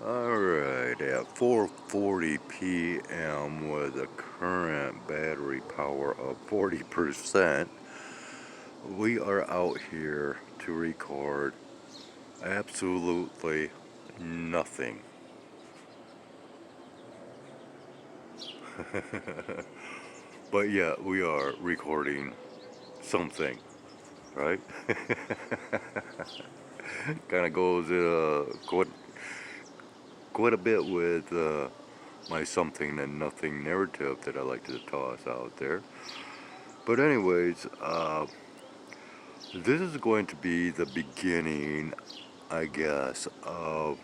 Alright, at 4:40 p.m. with a current battery power of 40%, we are out here to record absolutely nothing. But yeah, we are recording something, right? Kind of goes quite a bit with my something and nothing narrative that I like to toss out there. But anyways, this is going to be the beginning, I guess, of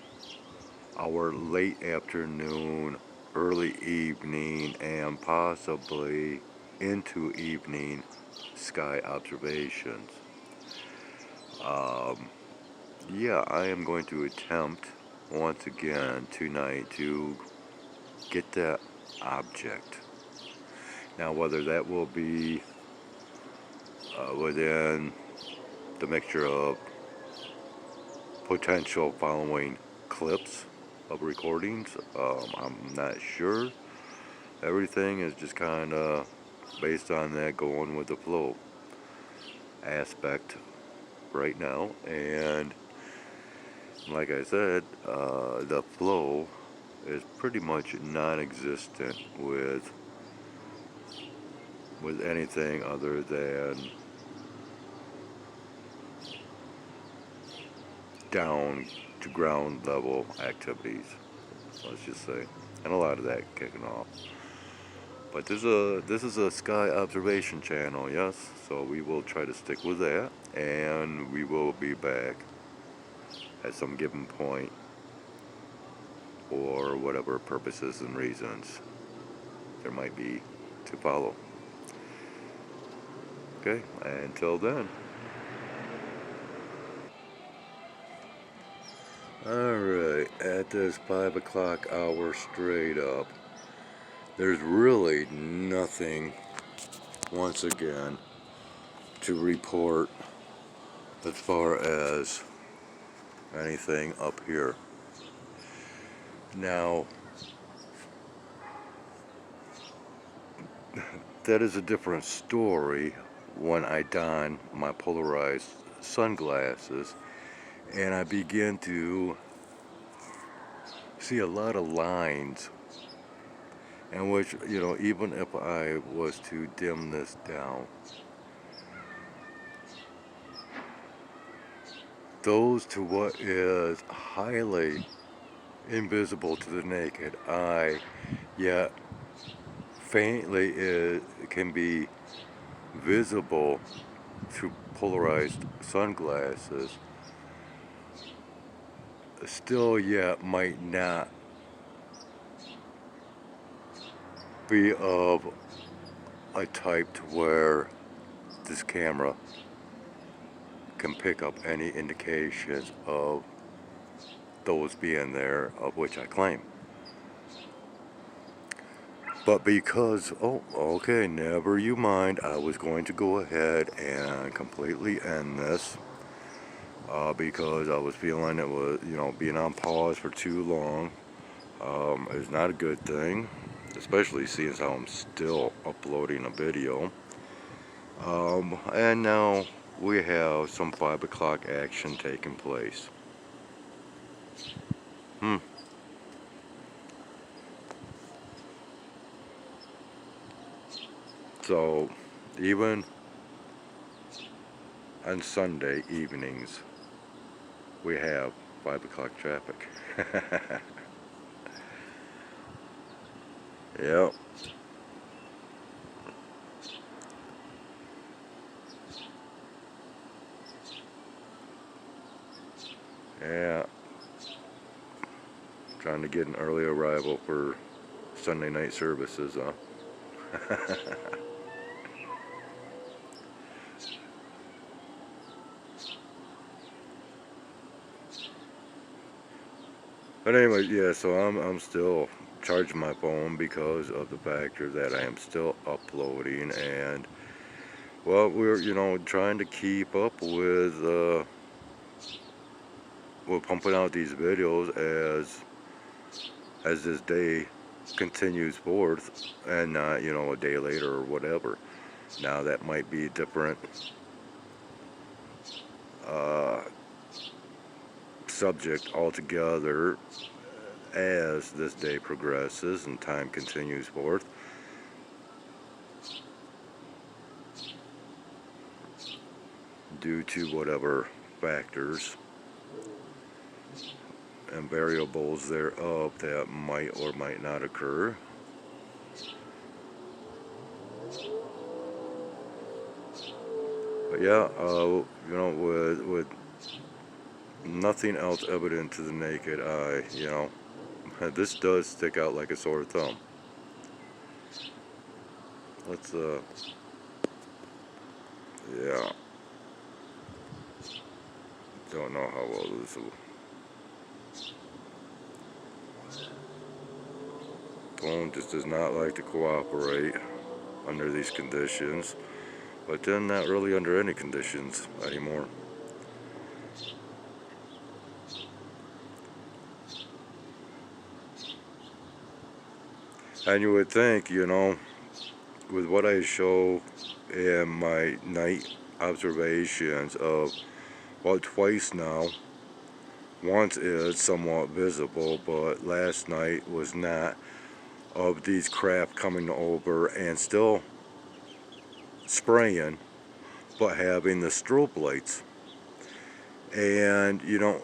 our late afternoon, early evening, and possibly into evening sky observations. Um, yeah, I am going to attempt once again tonight to get that object. Now, whether that will be within the mixture of potential following clips of recordings, I'm not sure. Everything is just kind of based on that going with the flow aspect right now. And like I said, the flow is pretty much non-existent with anything other than down to ground level activities, let's just say, and a lot of that kicking off. But this is a sky observation channel, yes. So we will try to stick with that, and we will be back at some given point or whatever purposes and reasons there might be to follow. Okay, until then. Alright, at this 5 o'clock hour straight up, there's really nothing, once again, to report as far as anything up here. Now, that is a different story when I don my polarized sunglasses and I begin to see a lot of lines in which, even if I was to dim this down, those to what is highly invisible to the naked eye, yet faintly it can be visible through polarized sunglasses, still yet might not be of a type to where this camera can pick up any indications of those being there, of which I claim. But because, okay, never you mind, I was going to go ahead and completely end this because I was feeling it was, being on pause for too long is not a good thing, especially seeing as how I'm still uploading a video. And now we have some 5 o'clock action taking place. So, even on Sunday evenings, we have 5 o'clock traffic. Yep. Yeah. Trying to get an early arrival for Sunday night services, huh? But anyway, yeah, so I'm still charging my phone because of the factor that I am still uploading, and well, we're trying to keep up with pumping out these videos as as this day continues forth, and not, you know, a day later or whatever. Now that might be different uh, subject altogether as this day progresses and time continues forth. Due to whatever factors and variables thereof that might or might not occur. But yeah, you know, with nothing else evident to the naked eye, you know, this does stick out like a sore thumb. Let's, yeah, don't know how well this will. Phone just does not like to cooperate under these conditions, but then not really under any conditions anymore. And you would think, you know, with what I show in my night observations of, well, twice now, once is somewhat visible, but last night was not, of these craft coming over and still spraying, but having the strobe lights. And, you know,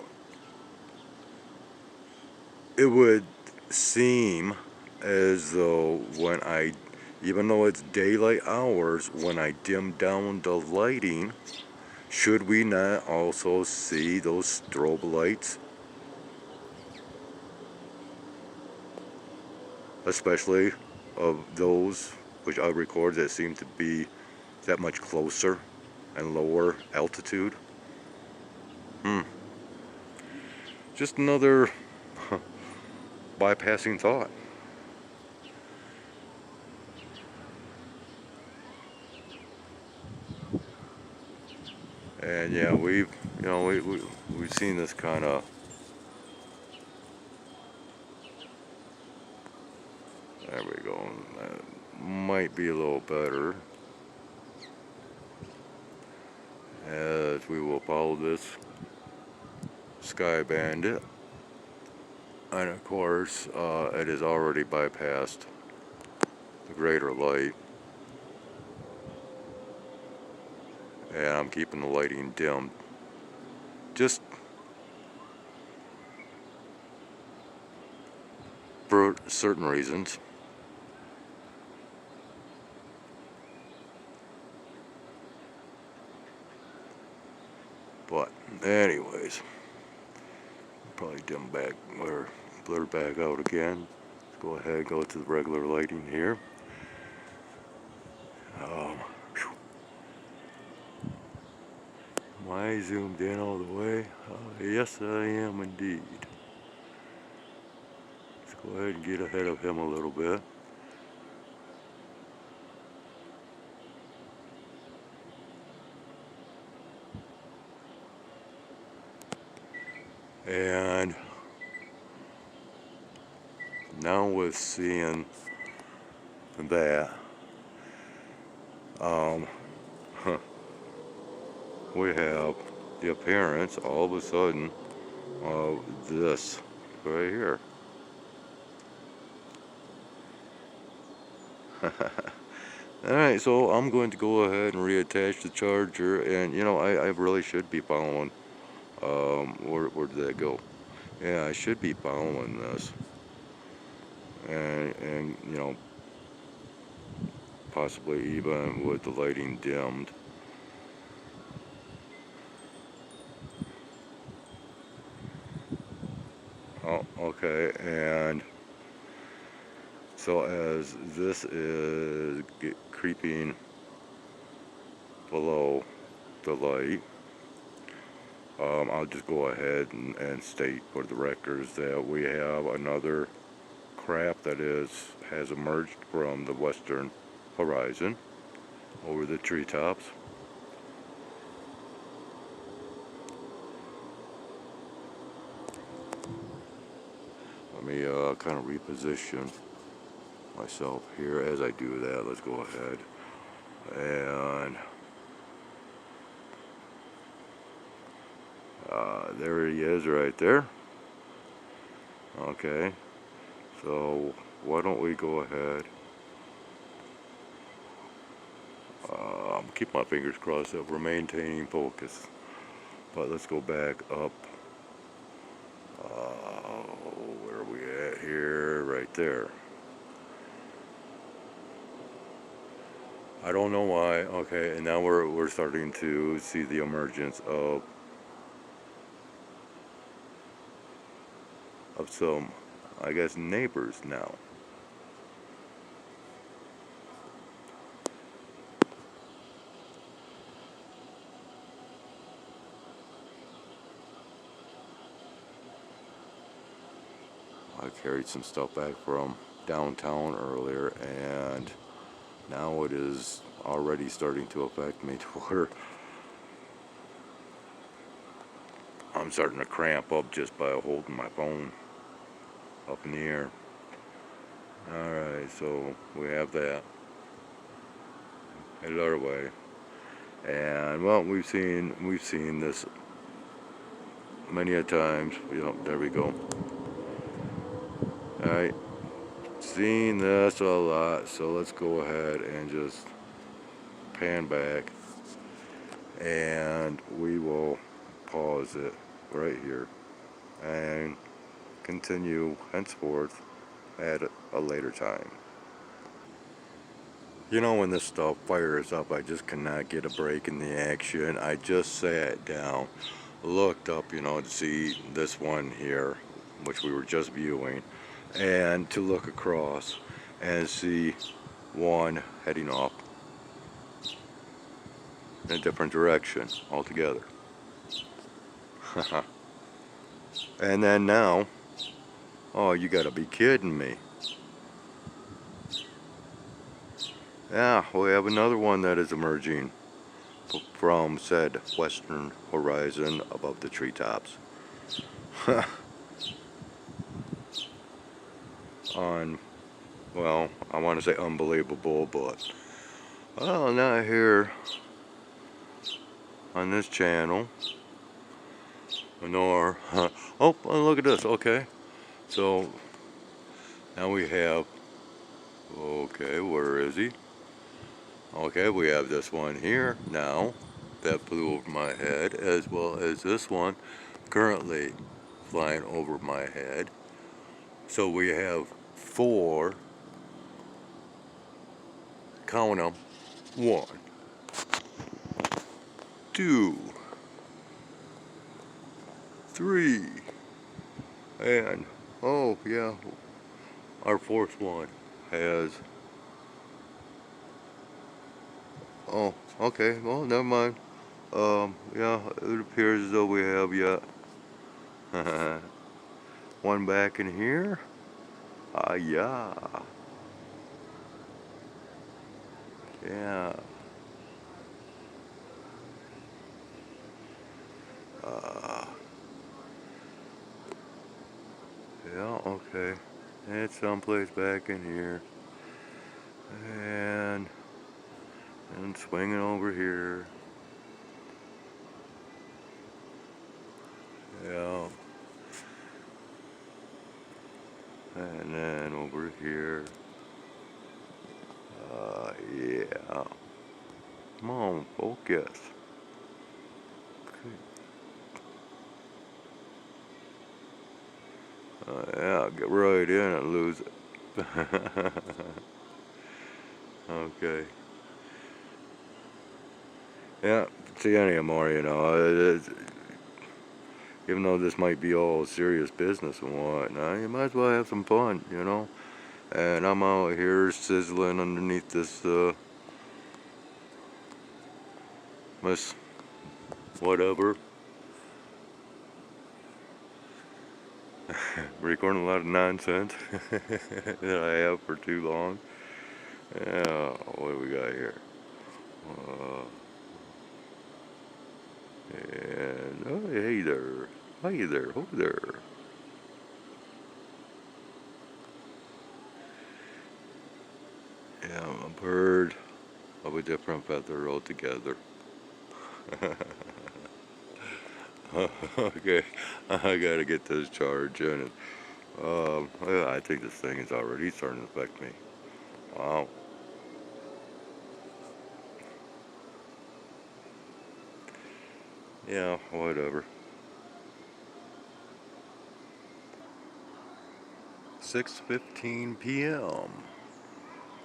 it would seem as though when I, even though it's daylight hours, when I dim down the lighting, should we not also see those strobe lights? Especially of those which I record that seem to be that much closer and lower altitude. Just another bypassing thought. And yeah, we've, you know, we've seen this kind of, there we go, might be a little better as we will follow this Sky Bandit. And of course, it has already bypassed the greater light, and I'm keeping the lighting dim just for certain reasons. But anyways, probably dim back or blur back out again. Let's go ahead and go to the regular lighting here. Am I zoomed in all the way? Yes, I am indeed. Let's go ahead and get ahead of him a little bit. And now with seeing that, we have the appearance all of a sudden of this right here. Alright, so I'm going to go ahead and reattach the charger, and you know, I really should be following, where did that go? Yeah, I should be following this, and you know, possibly even with the lighting dimmed. Oh, okay, and so as this is creeping below the light, I'll just go ahead and state for the records that we have another craft that has emerged from the western horizon over the treetops. Let me kind of reposition myself here. As I do that, let's go ahead and there he is right there. Okay, so why don't we go ahead, keep my fingers crossed that we're maintaining focus, but let's go back up. Where are we at here? Right there. I don't know why. Okay, and now we're starting to see the emergence of some, I guess, neighbors now. I carried some stuff back from downtown earlier, and now it is already starting to affect me to where I'm starting to cramp up just by holding my phone up in the air. Alright, so we have that. Headed our way. And well, we've seen this many a times. There we go. Alright. Seen this a lot, so let's go ahead and just pan back, and we will pause it right here and continue henceforth at a later time. When this stuff fires up, I just cannot get a break in the action. I just sat down, looked up, to see this one here, which we were just viewing, and to look across and see one heading off in a different direction altogether. And then now, oh, you gotta be kidding me. Yeah, we have another one that is emerging from said western horizon above the treetops. Well, I want to say unbelievable, but not here on this channel, nor, oh, look at this, okay, so now we have, okay, where is he? Okay, we have this one here now that flew over my head, as well as this one currently flying over my head. So we have 4, count them, 1, 2, 3, and oh yeah, our 4th one has, oh, okay, well, never mind. Yeah, it appears as though we have yet one back in here. Yeah. Yeah. Uh, yeah, okay. It's someplace back in here. And swinging over here. Yeah. And then over here. Yeah. Come on, focus. Yeah, get right in and lose it. Okay. Yeah, see anymore, even though this might be all serious business and whatnot, you might as well have some fun, And I'm out here sizzling underneath this, this whatever. Recording a lot of nonsense that I have for too long. Yeah, what do we got here? And oh, hey there, hi there, oh there. Yeah, a bird of a different feather altogether. Okay, I gotta get this charge in. Yeah, I think this thing is already starting to affect me. Wow. Yeah, whatever. 6:15 p.m.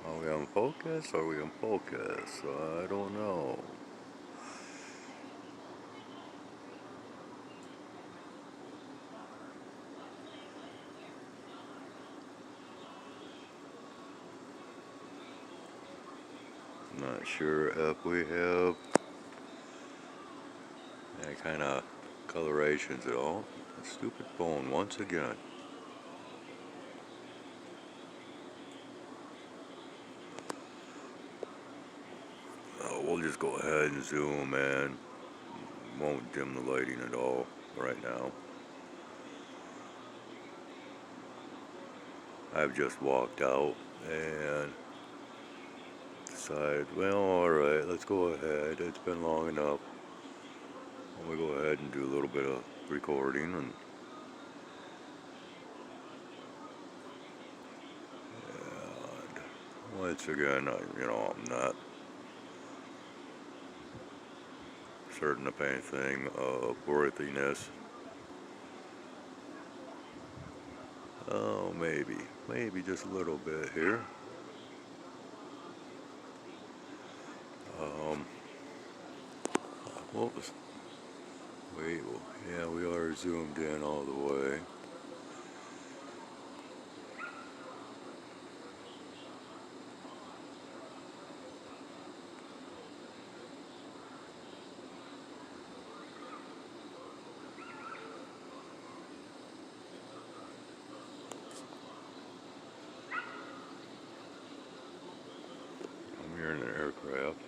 Are we on focus? Are we on focus? I don't know. Not sure if we have any kind of colorations at all. Stupid phone once again. We'll just go ahead and zoom in. Won't dim the lighting at all right now. I've just walked out and decided, well, alright, let's go ahead. It's been long enough. We'll go ahead and do a little bit of recording. And once again, I'm not certain of anything of worthiness. Oh, maybe just a little bit here. Um, what was? Wait, yeah, we are zoomed in all the way. I'm here in an aircraft.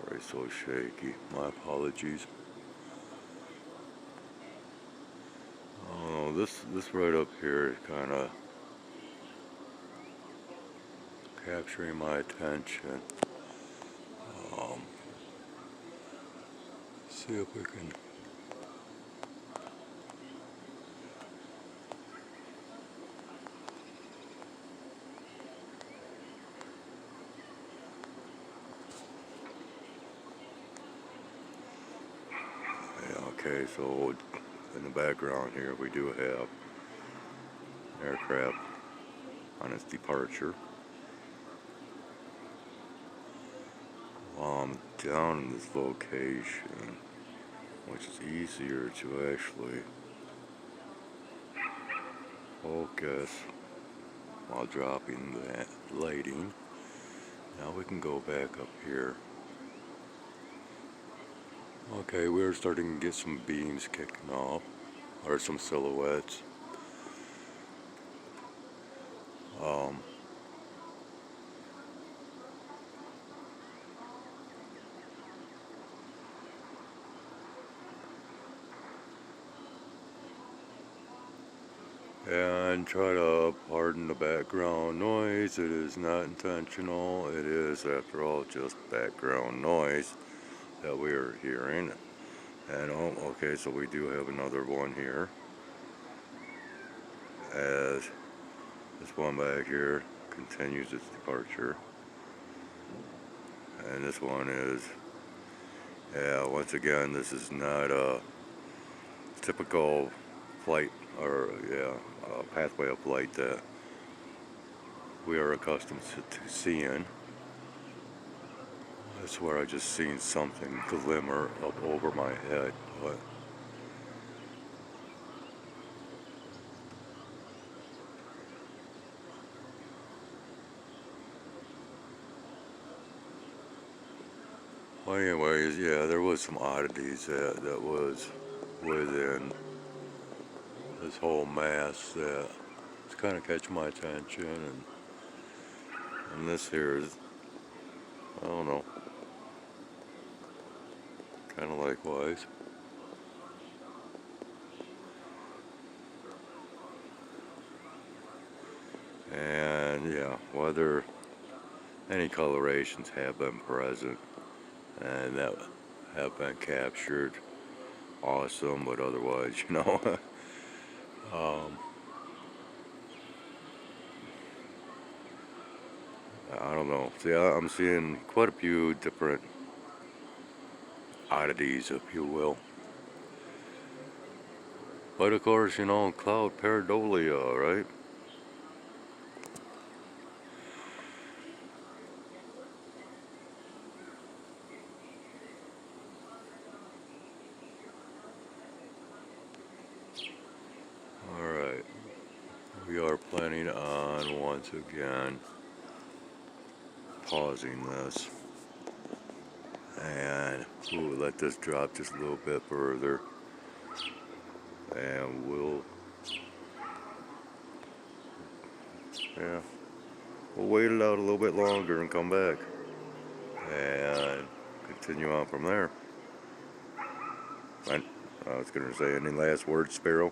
Sorry, so shaky. My apologies. Oh, this right up here is kind of capturing my attention. Um, see if we can. Yeah, okay, so in the background here we do have aircraft on its departure. While I'm down in this location, which is easier to actually focus while dropping that lighting. Now we can go back up here. Okay, we're starting to get some beams kicking off, or some silhouettes. Um, and try to pardon the background noise. It is not intentional. It is, after all, just background noise that we are hearing. And okay, so we do have another one here. As this one back here continues its departure. And this one is, yeah, once again, this is not a typical flight or, pathway of flight that we are accustomed to seeing. I swear I just seen something glimmer up over my head, but well, anyways, yeah, there was some oddities that was within this whole mass that it's kind of catching my attention, and And this here is, I don't know, kind of likewise. And yeah, whether any colorations have been present and that have been captured, awesome, but otherwise, um, I don't know. See, I'm seeing quite a few different oddities, if you will. But of course, cloud pareidolia, right? Alright, we are planning on once again pausing this and let this drop just a little bit further, and yeah, we'll wait it out a little bit longer and come back and continue on from there. I was going to say, any last words, Sparrow?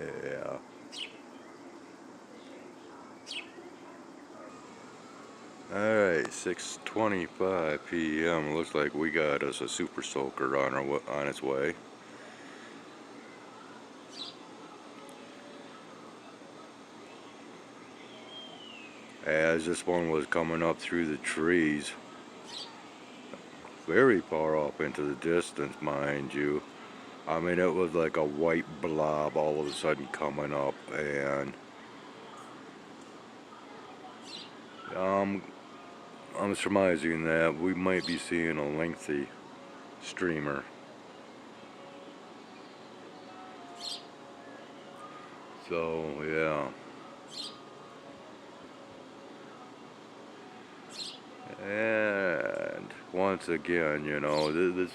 Yeah. Alright, 6:25 p.m. Looks like we got us a super soaker on its way. As this one was coming up through the trees, very far off into the distance, mind you. I mean, it was like a white blob all of a sudden coming up, and I'm surmising that we might be seeing a lengthy streamer. So, yeah. And once again, this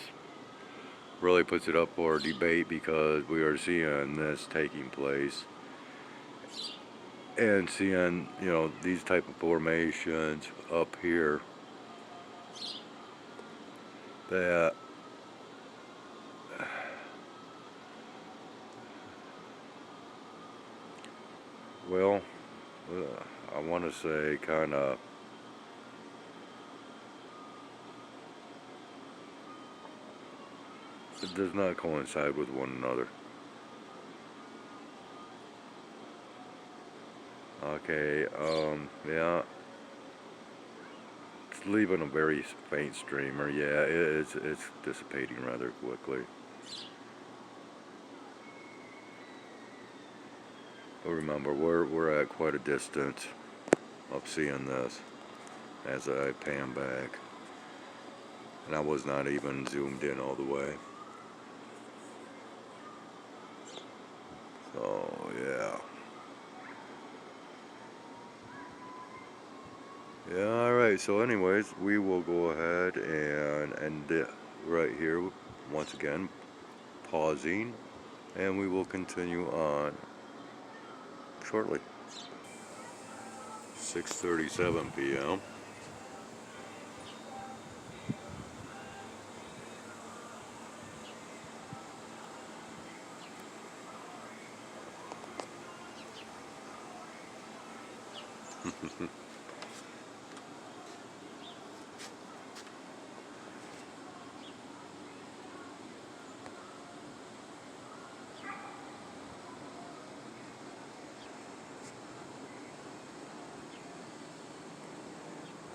really puts it up for debate because we are seeing this taking place and seeing, these type of formations up here that well, I want to say kind of it does not coincide with one another. Okay, yeah, it's leaving a very faint streamer. Yeah, it's dissipating rather quickly. But remember, we're at quite a distance of seeing this as I pan back, and I was not even zoomed in all the way. So yeah. Yeah, alright, so anyways, we will go ahead and end it right here once again, pausing, and we will continue on shortly. 6:37 p.m.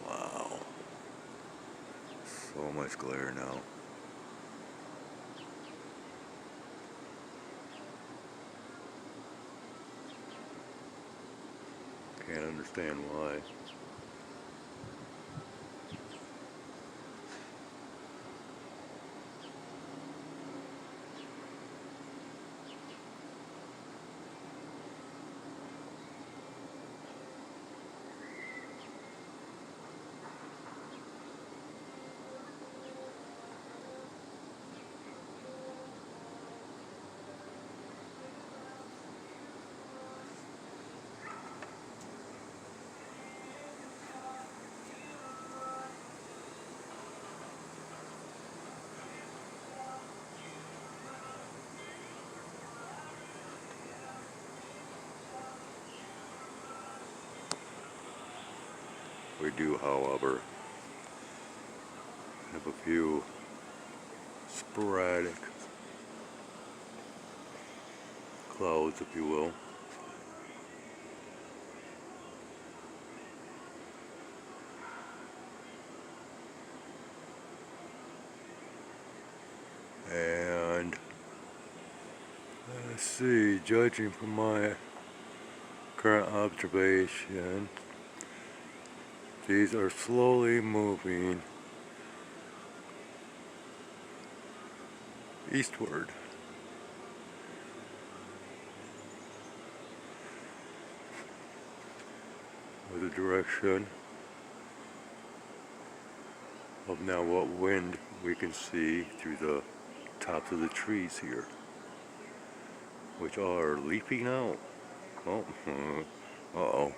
Wow, so much glare now. Can't understand why. We do, however, have a few sporadic clouds, if you will. And let's see, judging from my current observation, these are slowly moving eastward. With the direction of now what wind we can see through the tops of the trees here, which are leafing out. Oh, uh-oh.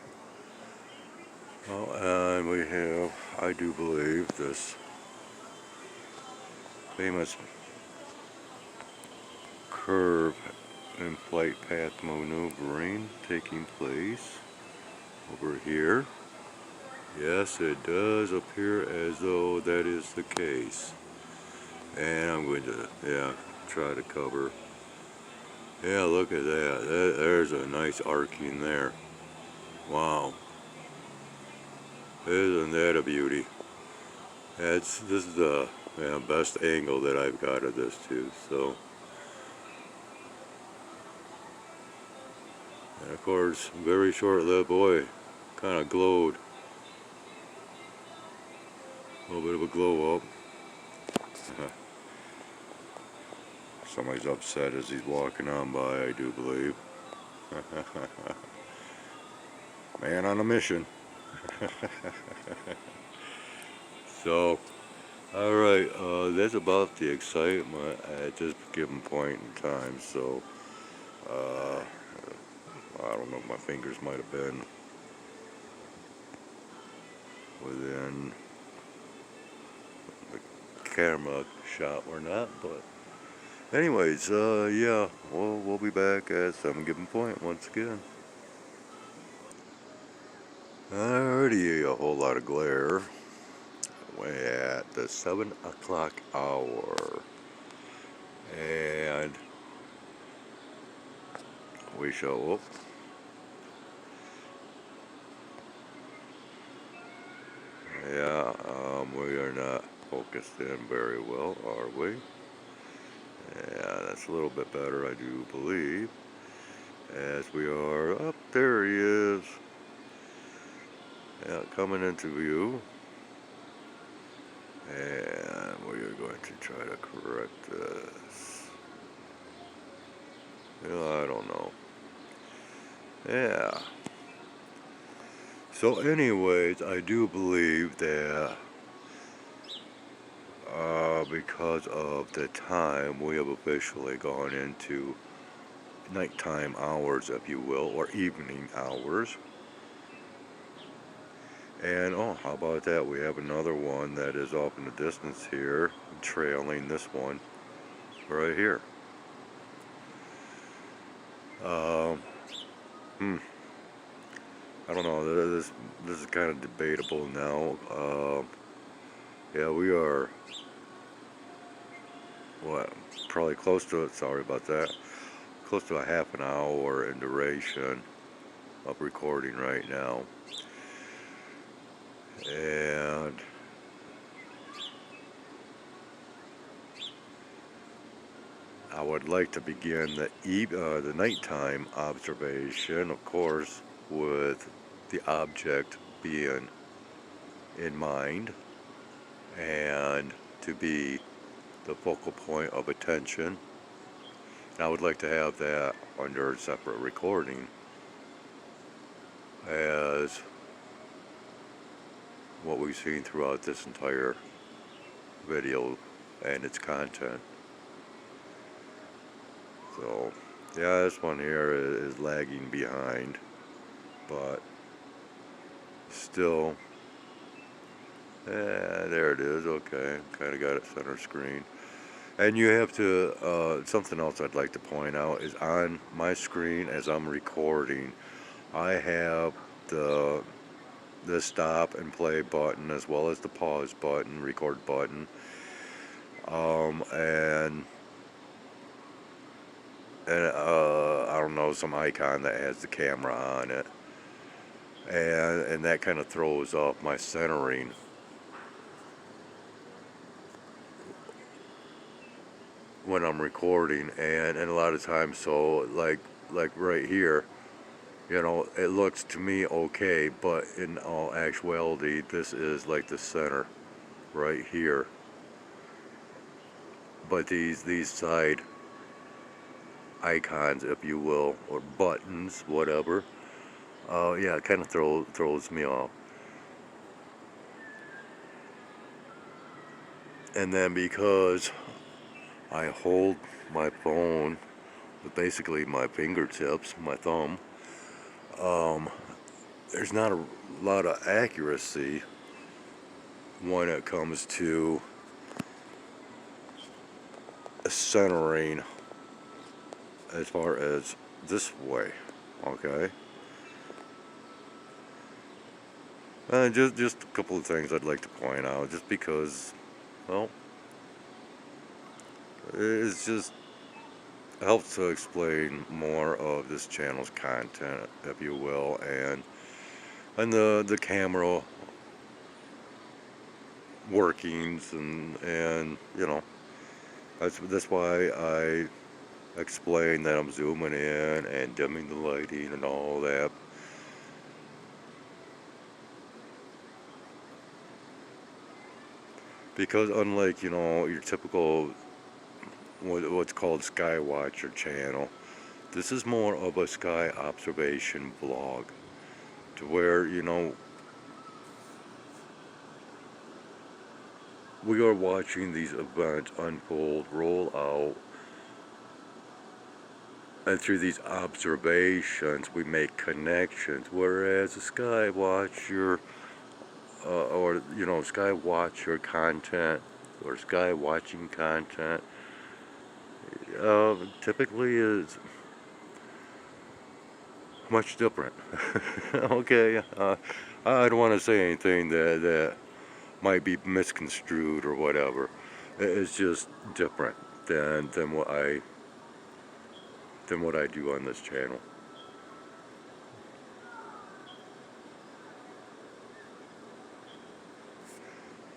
Oh, and we have, I do believe, this famous curve and flight path maneuvering taking place over here. Yes, it does appear as though that is the case. And I'm going to, try to cover. Yeah, look at that. There's a nice arcing there. Wow. Isn't that a beauty? This is the best angle that I've got of this too. So, and of course, very short-lived, boy, kind of glowed. A little bit of a glow up. Somebody's upset as he's walking on by, I do believe. Man on a mission. So, alright, that's about the excitement at this given point in time. So, I don't know if my fingers might have been within the camera shot or not, but anyways, yeah, we'll be back at some given point once again. Alrighty, a whole lot of glare. We're at the 7 o'clock hour, and we show up. Yeah, we are not focused in very well, are we? Yeah, that's a little bit better, I do believe. As we are up, there he is. Yeah, coming into view. And we are going to try to correct this. I don't know. Yeah. So anyways, I do believe that because of the time, we have officially gone into nighttime hours, if you will, or evening hours. And oh, how about that? We have another one that is off in the distance here, trailing this one right here. I don't know. This is kind of debatable now. Yeah, we are probably close to it. Sorry about that. Close to a half an hour in duration of recording right now. And I would like to begin the nighttime observation, of course, with the object being in mind and to be the focal point of attention. And I would like to have that under a separate recording as what we've seen throughout this entire video and its content. So, yeah, this one here is lagging behind, but still, there it is. Okay, kind of got it center screen. And you have to, something else I'd like to point out is on my screen as I'm recording, I have the the stop and play button as well as the pause button, record button, and I don't know, some icon that has the camera on it, and that kind of throws off my centering when I'm recording, and a lot of times, so like right here, you know, it looks to me okay, but in all actuality, this is like the center right here. But these side icons, if you will, or buttons, whatever, yeah, it kind of throws me off. And then because I hold my phone with basically my fingertips, my thumb, there's not a lot of accuracy when it comes to centering as far as this way, okay? Just a couple of things I'd like to point out, just because, well, it's just helps to explain more of this channel's content, if you will, and the camera workings, and you know, that's why I explain that I'm zooming in and dimming the lighting and all that. Because unlike, you know, your typical what's called Skywatcher channel, this is more of a sky observation vlog, to where, you know, we are watching these events unfold, roll out, and through these observations we make connections. Whereas a Skywatcher, or you know, Skywatcher content or sky watching content, typically is much different. Okay, I don't want to say anything that might be misconstrued or whatever. It's just different than what I do on this channel.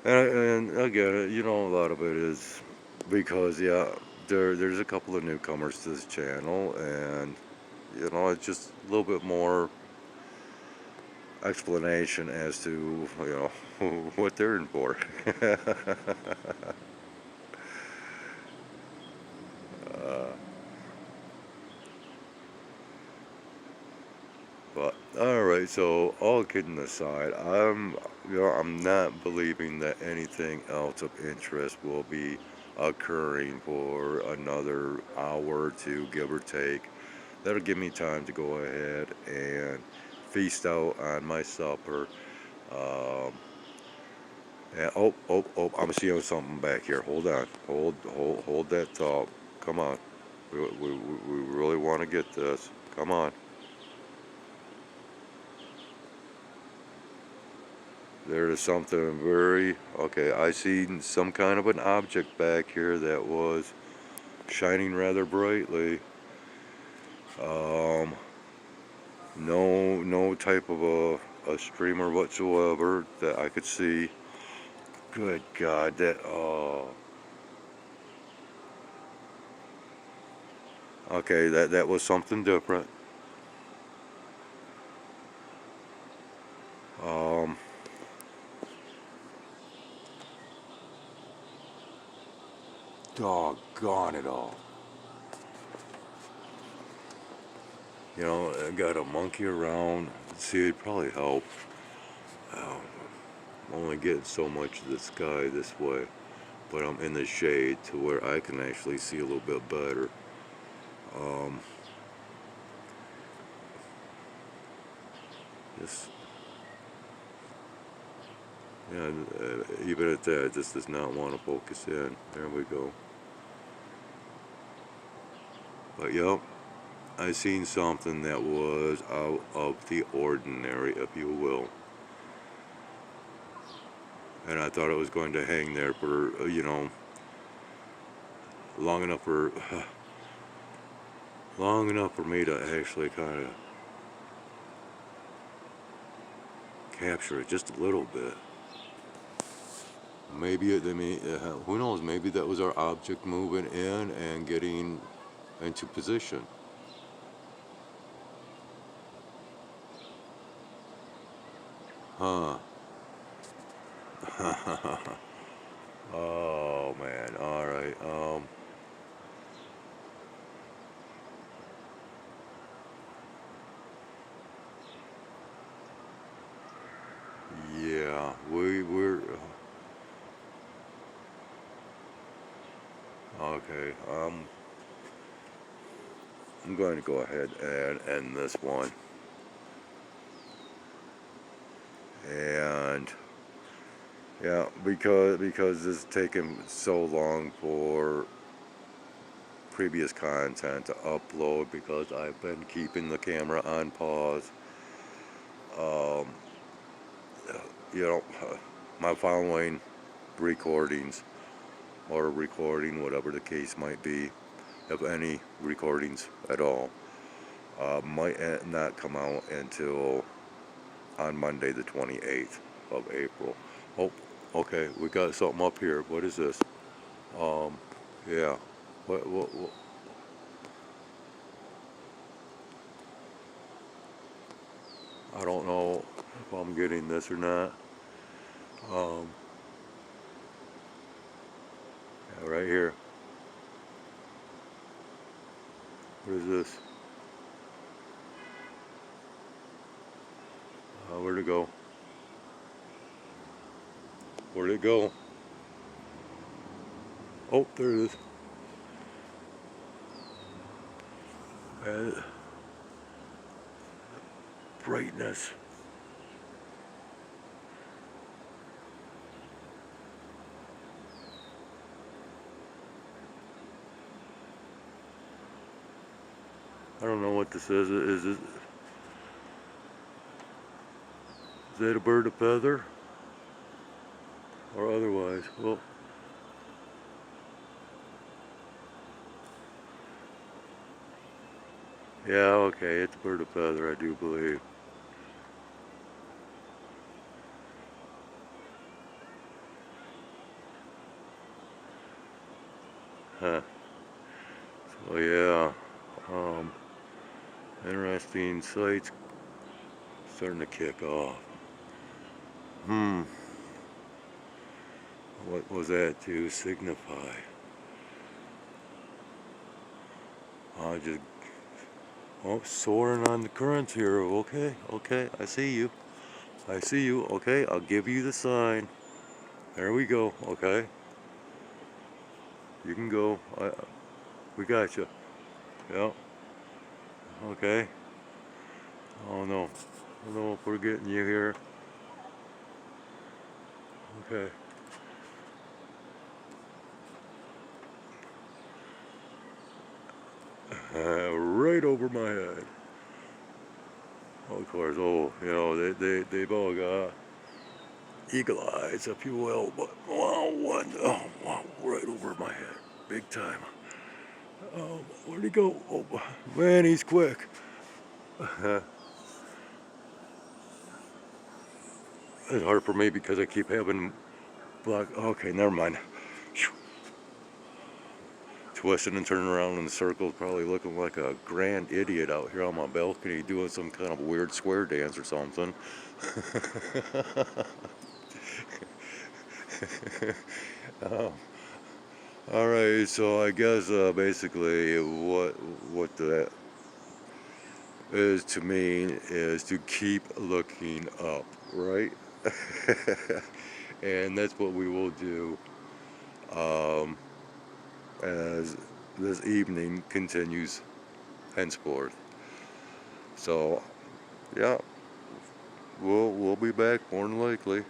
And again, you know, a lot of it is because, yeah, there's a couple of newcomers to this channel, and you know, it's just a little bit more explanation as to, you know, what they're in for. uh, but all right, so all kidding aside, I'm not believing that anything else of interest will be occurring for another hour or two, give or take. That'll give me time to go ahead and feast out on my supper. Um, and I'm seeing something back here. Hold on, hold that thought. Come on, we really want to get this. Come on. There is something very okay. I see some kind of an object back here that was shining rather brightly. Um, no type of a streamer whatsoever that I could see. Good God, that okay, that was something different. Um, Doggone it all. You know, I got a monkey around. See, it'd probably help. I'm only getting so much of the sky this way, but I'm in the shade to where I can actually see a little bit better. Um, just, yeah, even at that, this does not want to focus in. There we go. But yep, I seen something that was out of the ordinary, if you will. and I thought it was going to hang there for long enough for long enough for me to actually kind of capture it just a little bit. Maybe who knows? Maybe that was our object moving in and getting into position. Huh. Oh man. All right. Yeah. We're okay. I'm going to go ahead and end this one. And yeah, because it's taken so long for previous content to upload, because I've been keeping the camera on pause. Um, you know, my following recordings or recording, whatever the case might be, if any recordings at all, might not come out until on Monday the 28th of April. Oh, okay, we got something up here. What is this? Yeah. What? I don't know if I'm getting this or not. Um, yeah, right here. What is this? Where'd it go? Where'd it go? Oh, there it is. Brightness. I don't know what this is. Is that a bird of feather? Or otherwise? Well, yeah, okay, it's a bird of feather, I do believe. Huh. So yeah, um, interesting sights starting to kick off. What was that to signify? Just soaring on the currents here. Okay, okay, I see you. I see you. Okay, I'll give you the sign. There we go. Okay, you can go. We got you. Yep. Okay. Oh no. I don't know if we're getting you here. Okay. Right over my head. Of course. Oh, they've all got eagle eyes, if you will. But wow, right over my head, big time. Where'd he go? Oh man, he's quick. It's hard for me because I keep having black. Okay, never mind. Twisting and turning around in circles, probably looking like a grand idiot out here on my balcony doing some kind of weird square dance or something. Oh, all right, so I guess basically what that is to me is to keep looking up, right? And that's what we will do um, as this evening continues henceforth. So yeah, we'll be back more than likely.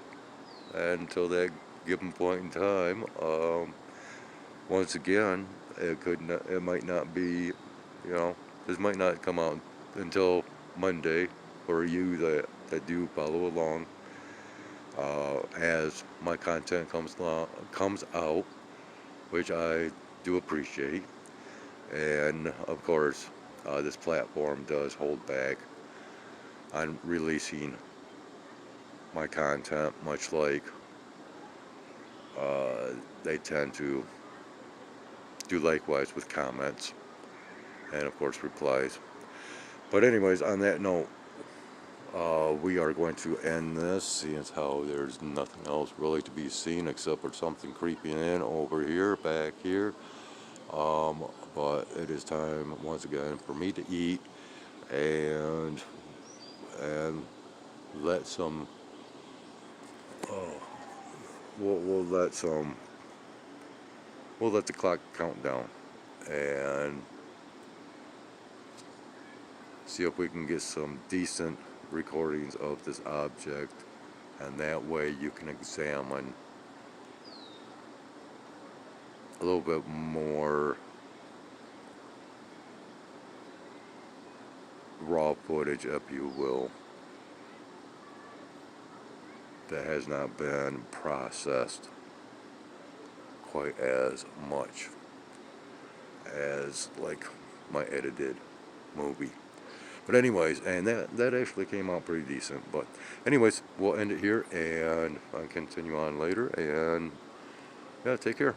And until that given point in time, once again, it might not be, this might not come out until Monday for you that do follow along. as my content comes out, which I do appreciate. And of course, this platform does hold back on releasing my content, much like they tend to do likewise with comments and, of course, replies. But, anyways, on that note, we are going to end this, seeing as how there's nothing else really to be seen except for something creeping in over here, back here. But it is time once again for me to eat and and let some. Oh, we'll let some. We'll let the clock count down and see if we can get some decent recordings of this object, and that way you can examine a little bit more raw footage, if you will, that has not been processed quite as much as like my edited movie. But anyways, and that actually came out pretty decent. But anyways, we'll end it here and I'll continue on later. And yeah, take care.